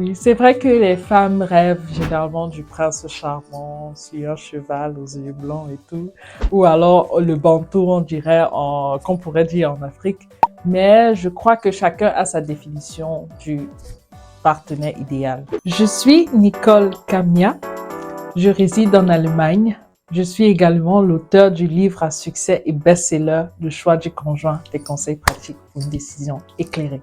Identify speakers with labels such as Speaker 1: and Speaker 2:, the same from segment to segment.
Speaker 1: Oui, c'est vrai que les femmes rêvent généralement du prince charmant sur un cheval aux yeux blancs et tout, ou alors le bantou, on dirait, qu'on pourrait dire en Afrique. Mais je crois que chacun a sa définition du partenaire idéal. Je suis Nicole Camia, je réside en Allemagne. Je suis également l'auteur du livre à succès et best-seller Le choix du conjoint, des conseils pratiques pour une décision éclairée.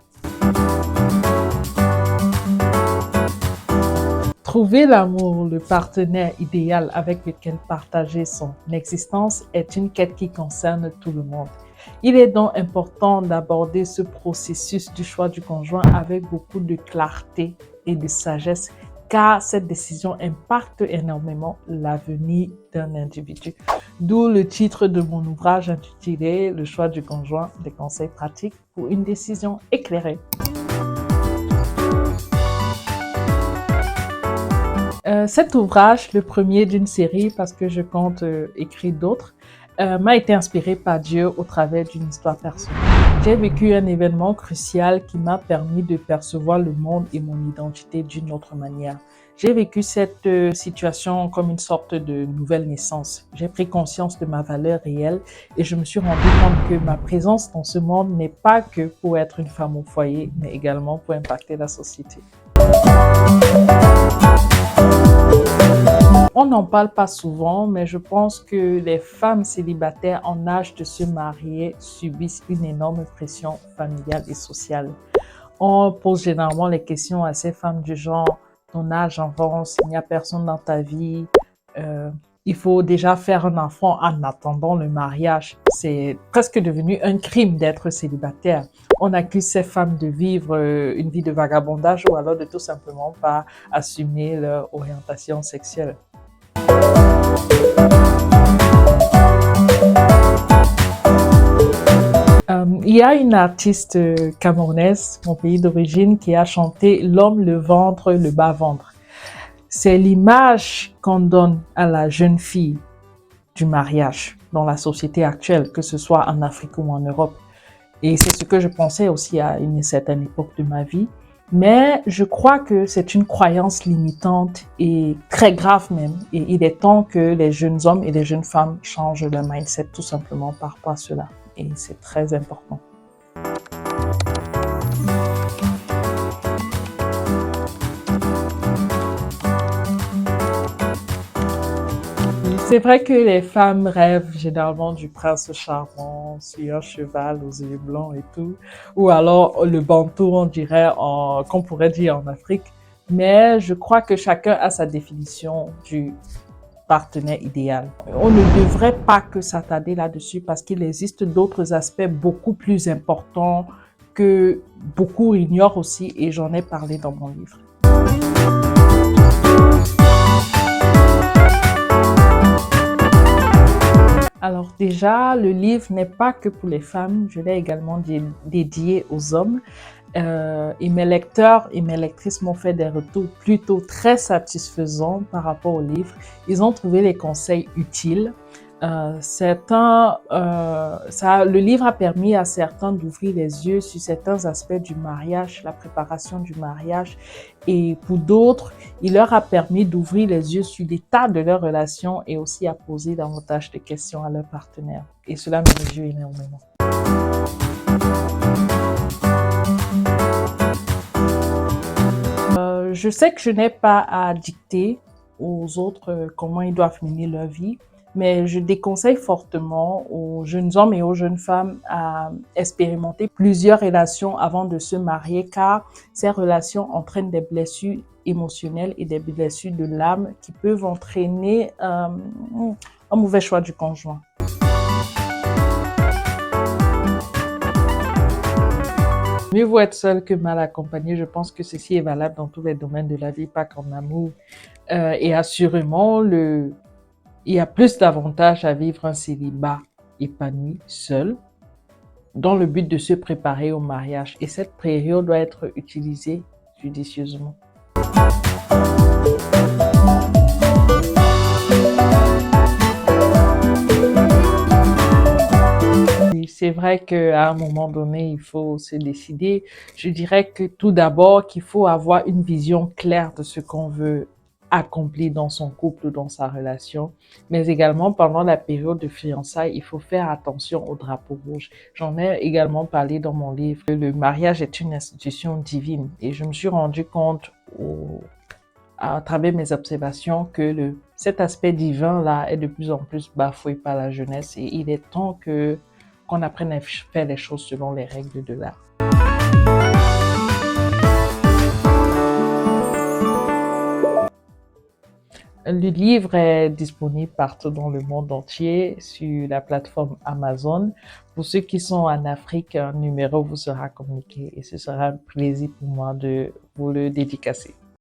Speaker 1: Trouver l'amour, le partenaire idéal avec lequel partager son existence est une quête qui concerne tout le monde. Il est donc important d'aborder ce processus du choix du conjoint avec beaucoup de clarté et de sagesse, car cette décision impacte énormément l'avenir d'un individu. D'où le titre de mon ouvrage intitulé Le choix du conjoint, des conseils pratiques pour une décision éclairée. Cet ouvrage, le premier d'une série, parce que je compte écrire d'autres, m'a été inspiré par Dieu au travers d'une histoire personnelle. J'ai vécu un événement crucial qui m'a permis de percevoir le monde et mon identité d'une autre manière. J'ai vécu cette situation comme une sorte de nouvelle naissance. J'ai pris conscience de ma valeur réelle et je me suis rendu compte que ma présence dans ce monde n'est pas que pour être une femme au foyer, mais également pour impacter la société. On n'en parle pas souvent, mais je pense que les femmes célibataires en âge de se marier subissent une énorme pression familiale et sociale. On pose généralement les questions à ces femmes du genre « ton âge avance, il n'y a personne dans ta vie, il faut déjà faire un enfant en attendant le mariage ». C'est presque devenu un crime d'être célibataire. On accuse ces femmes de vivre une vie de vagabondage ou alors de tout simplement pas assumer leur orientation sexuelle. Il y a une artiste camerounaise, mon pays d'origine, qui a chanté « L'homme, le ventre, le bas-ventre ». C'est l'image qu'on donne à la jeune fille du mariage dans la société actuelle, que ce soit en Afrique ou en Europe. Et c'est ce que je pensais aussi à une certaine époque de ma vie. Mais je crois que c'est une croyance limitante et très grave même. Et il est temps que les jeunes hommes et les jeunes femmes changent leur mindset tout simplement par rapport à cela. Et c'est très important. C'est vrai que les femmes rêvent généralement du prince charmant sur un cheval aux yeux blancs et tout, ou alors le bantou, on dirait, qu'on pourrait dire en Afrique. Mais je crois que chacun a sa définition du partenaire idéal. On ne devrait pas que s'attarder là-dessus parce qu'il existe d'autres aspects beaucoup plus importants que beaucoup ignorent aussi et j'en ai parlé dans mon livre. Alors déjà, le livre n'est pas que pour les femmes, je l'ai également dédié aux hommes. Et mes lecteurs et mes lectrices m'ont fait des retours plutôt très satisfaisants par rapport au livre. Ils ont trouvé les conseils utiles. Le livre a permis à certains d'ouvrir les yeux sur certains aspects du mariage, la préparation du mariage. Et pour d'autres, il leur a permis d'ouvrir les yeux sur l'état de leur relation et aussi à poser davantage de questions à leur partenaire. Et cela me réjouit énormément. Je sais que je n'ai pas à dicter aux autres comment ils doivent mener leur vie, mais je déconseille fortement aux jeunes hommes et aux jeunes femmes à expérimenter plusieurs relations avant de se marier, car ces relations entraînent des blessures émotionnelles et des blessures de l'âme qui peuvent entraîner un mauvais choix du conjoint. Mieux vaut être seul que mal accompagné. Je pense que ceci est valable dans tous les domaines de la vie, pas qu'en amour. Et assurément, il y a plus d'avantages à vivre un célibat épanoui, seul, dans le but de se préparer au mariage. Et cette période doit être utilisée judicieusement. c'est vrai qu'à un moment donné, il faut se décider. Je dirais que tout d'abord, qu'il faut avoir une vision claire de ce qu'on veut accomplir dans son couple, dans sa relation, mais également pendant la période de fiançailles, il faut faire attention au drapeau rouge. J'en ai également parlé dans mon livre. Le mariage est une institution divine et je me suis rendu compte à travers mes observations que cet aspect divin-là est de plus en plus bafoué par la jeunesse et il est temps qu'on apprenne à faire les choses selon les règles de l'art. Le livre est disponible partout dans le monde entier sur la plateforme Amazon. Pour ceux qui sont en Afrique, un numéro vous sera communiqué et ce sera un plaisir pour moi de vous le dédicacer.